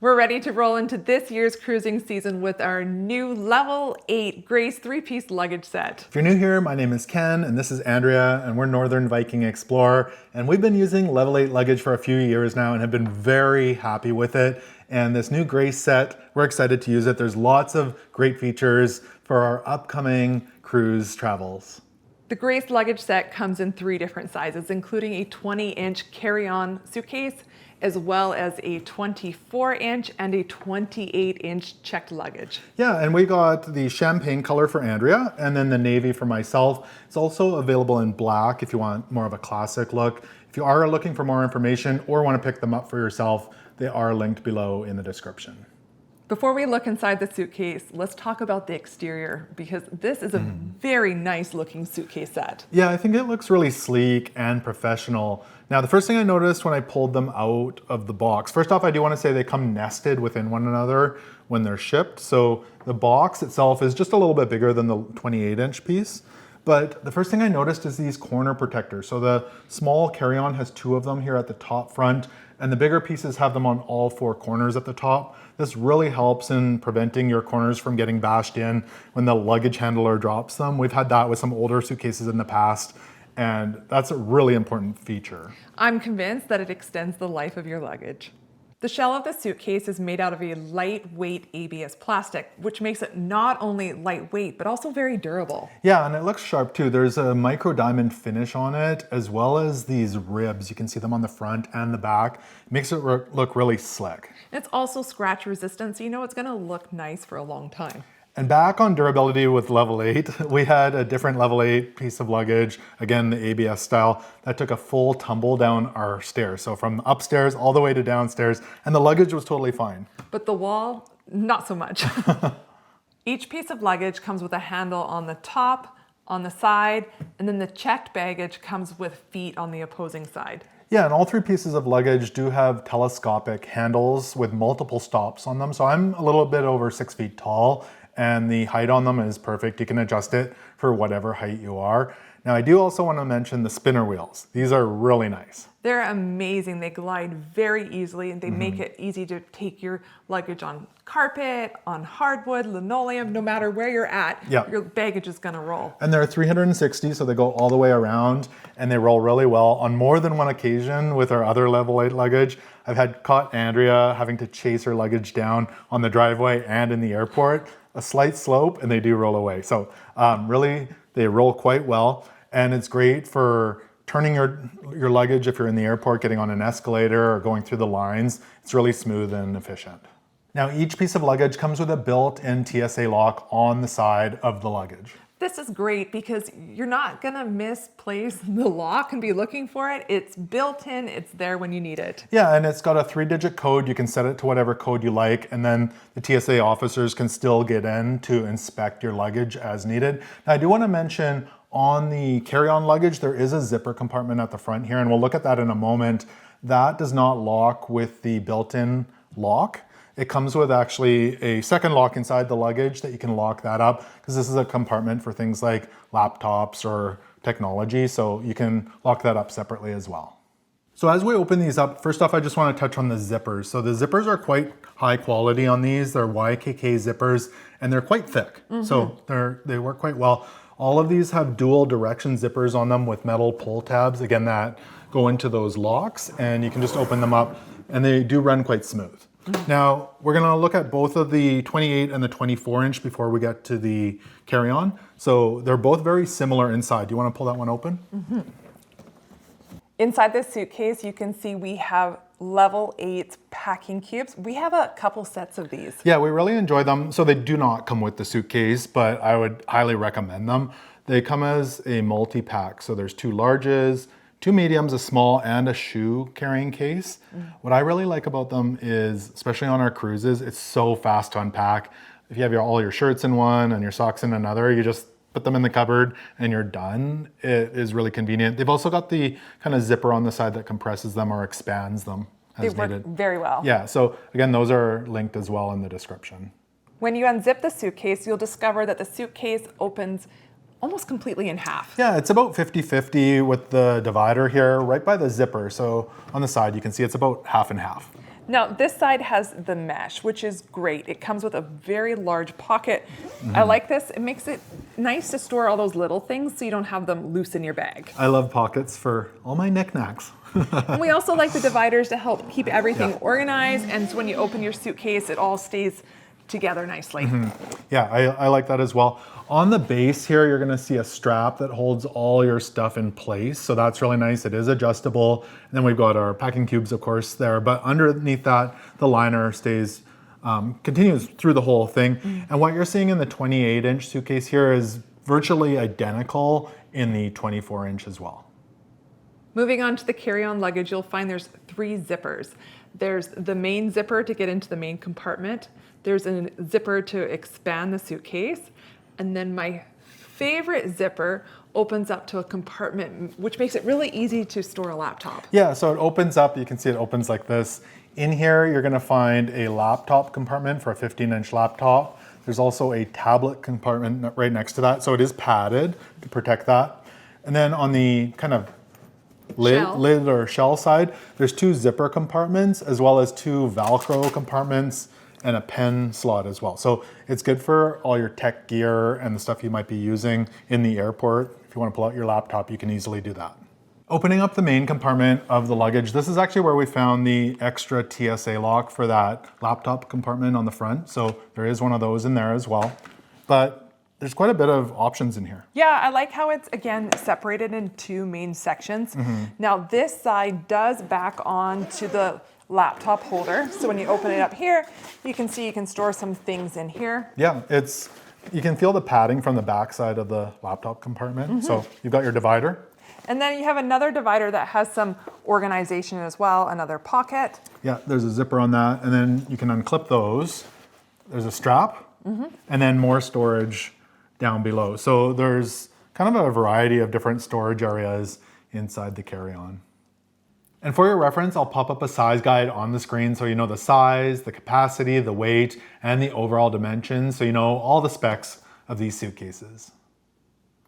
We're ready to roll into this year's cruising season with our new Level 8 Grace 3-piece luggage set. If you're new here, my name is Ken and this is Andrea and we're Northern Viking Explorer, and we've been using Level 8 luggage for a few years now and have been very happy with it. And this new Grace set, we're excited to use it. There's lots of great features for our upcoming cruise travels. The Grace luggage set comes in 3 different sizes, including a 20-inch carry-on suitcase, as well as a 24-inch and a 28-inch checked luggage. Yeah, and we got the champagne color for Andrea and then the navy for myself. It's also available in black if you want more of a classic look. If you are looking for more information or want to pick them up for yourself, they are linked below in the description. Before we look inside the suitcase, let's talk about the exterior, because this is a very nice looking suitcase set. Yeah, I think it looks really sleek and professional. Now, the first thing I noticed when I pulled them out of the box, first off, I do want to say they come nested within one another when they're shipped. So the box itself is just a little bit bigger than the 28-inch piece. But the first thing I noticed is these corner protectors. So the small carry-on has 2 of them here at the top front, and the bigger pieces have them on all 4 corners at the top. This really helps in preventing your corners from getting bashed in when the luggage handler drops them. We've had that with some older suitcases in the past, and that's a really important feature. I'm convinced that it extends the life of your luggage. The shell of the suitcase is made out of a lightweight ABS plastic, which makes it not only lightweight, but also very durable. Yeah, and it looks sharp too. There's a micro diamond finish on it, as well as these ribs. You can see them on the front and the back. It makes it look really slick. It's also scratch resistant, so you know it's gonna look nice for a long time. And back on durability with Level 8, we had a different Level 8 piece of luggage, again, the ABS style, that took a full tumble down our stairs. So from upstairs all the way to downstairs, and the luggage was totally fine. But the wall, not so much. Each piece of luggage comes with a handle on the top, on the side, and then the checked baggage comes with feet on the opposing side. Yeah, and all 3 pieces of luggage do have telescopic handles with multiple stops on them. So I'm a little bit over 6 feet tall, and the height on them is perfect. You can adjust it for whatever height you are. Now, I do also want to mention the spinner wheels. These are really nice. They're amazing. They glide very easily, and they make it easy to take your luggage on carpet, on hardwood, linoleum, no matter where you're at, your baggage is gonna roll. And they're 360, so they go all the way around, and they roll really well. On more than one occasion with our other Level 8 luggage, I've had caught Andrea having to chase her luggage down on the driveway and in the airport. A slight slope, and they do roll away. So really, they roll quite well, and it's great for turning your luggage if you're in the airport, getting on an escalator or going through the lines. It's really smooth and efficient. Now, each piece of luggage comes with a built-in TSA lock on the side of the luggage. This is great because you're not gonna misplace the lock and be looking for it. It's built in, it's there when you need it. Yeah, and it's got a 3-digit code. You can set it to whatever code you like, and then the TSA officers can still get in to inspect your luggage as needed. Now, I do want to mention on the carry-on luggage, there is a zipper compartment at the front here, and we'll look at that in a moment. That does not lock with the built-in lock. It comes with actually a second lock inside the luggage that you can lock that up, because this is a compartment for things like laptops or technology, so you can lock that up separately as well. So as we open these up, first off, I just want to touch on the zippers. So the zippers are quite high quality on these. They're YKK zippers, and they're quite thick. So they work quite well. All of these have dual direction zippers on them with metal pull tabs, again, that go into those locks, and you can just open them up, and they do run quite smooth. Now, we're gonna look at both of the 28 and the 24-inch before we get to the carry-on. So they're both very similar inside. Do you wanna pull that one open? Inside this suitcase, you can see we have Level 8 packing cubes. We have a couple sets of these. Yeah, we really enjoy them. So they do not come with the suitcase, but I would highly recommend them. They come as a multi-pack. So there's 2 larges, 2 mediums, a small, and a shoe carrying case. What I really like about them is, especially on our cruises, it's so fast to unpack. If you have all your shirts in one and your socks in another, you just put them in the cupboard and you're done. It is really convenient. They've also got the kind of zipper on the side that compresses them or expands them as They needed. work very well. Yeah, so again, those are linked as well in the description. When you unzip the suitcase, you'll discover that the suitcase opens almost completely in half. Yeah, it's about 50-50 with the divider here right by the zipper. So on the side, you can see it's about half and half. Now this side has the mesh, which is great. It comes with a very large pocket. I like this. It makes it nice to store all those little things so you don't have them loose in your bag. I love pockets for all my knickknacks. And we also like the dividers to help keep everything organized, and so when you open your suitcase, it all stays together nicely. Yeah, I like that as well. On the base here, you're gonna see a strap that holds all your stuff in place. So that's really nice. It is adjustable. And then we've got our packing cubes, of course, there. But underneath that, the liner stays, continues through the whole thing. And what you're seeing in the 28-inch suitcase here is virtually identical in the 24-inch as well. Moving on to the carry-on luggage, you'll find there's 3 zippers. There's the main zipper to get into the main compartment. There's a zipper to expand the suitcase. And then my favorite zipper opens up to a compartment, which makes it really easy to store a laptop. Yeah, so it opens up, you can see it opens like this. In here, you're gonna find a laptop compartment for a 15-inch laptop. There's also a tablet compartment right next to that. So it is padded to protect that. And then on the kind of lid or shell side, there's 2 zipper compartments as well as 2 Velcro compartments and a pen slot as well. So it's good for all your tech gear and the stuff you might be using in the airport. If you want to pull out your laptop, you can easily do that. Opening up the main compartment of the luggage, this is actually where we found the extra TSA lock for that laptop compartment on the front. So there is one of those in there as well. But there's quite a bit of options in here. Yeah, I like how it's, again, separated in 2 main sections. Now this side does back on to the laptop holder. So when you open it up here, you can see you can store some things in here. Yeah, you can feel the padding from the back side of the laptop compartment. So you've got your divider. And then you have another divider that has some organization as well, another pocket. Yeah, there's a zipper on that. And then you can unclip those. There's a strap and then more storage down below. So there's kind of a variety of different storage areas inside the carry-on. And for your reference, I'll pop up a size guide on the screen so you know the size, the capacity, the weight, and the overall dimensions, so you know all the specs of these suitcases.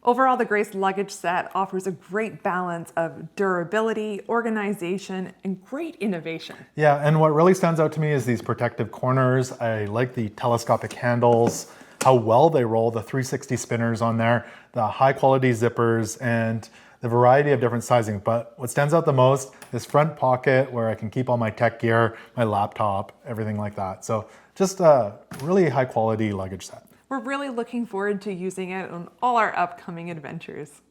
Overall, the Grace luggage set offers a great balance of durability, organization, and great innovation. Yeah, and what really stands out to me is these protective corners. I like the telescopic handles, how well they roll, the 360 spinners on there, the high quality zippers, and the variety of different sizing. But what stands out the most, this front pocket where I can keep all my tech gear, my laptop, everything like that. So just a really high quality luggage set. We're really looking forward to using it on all our upcoming adventures.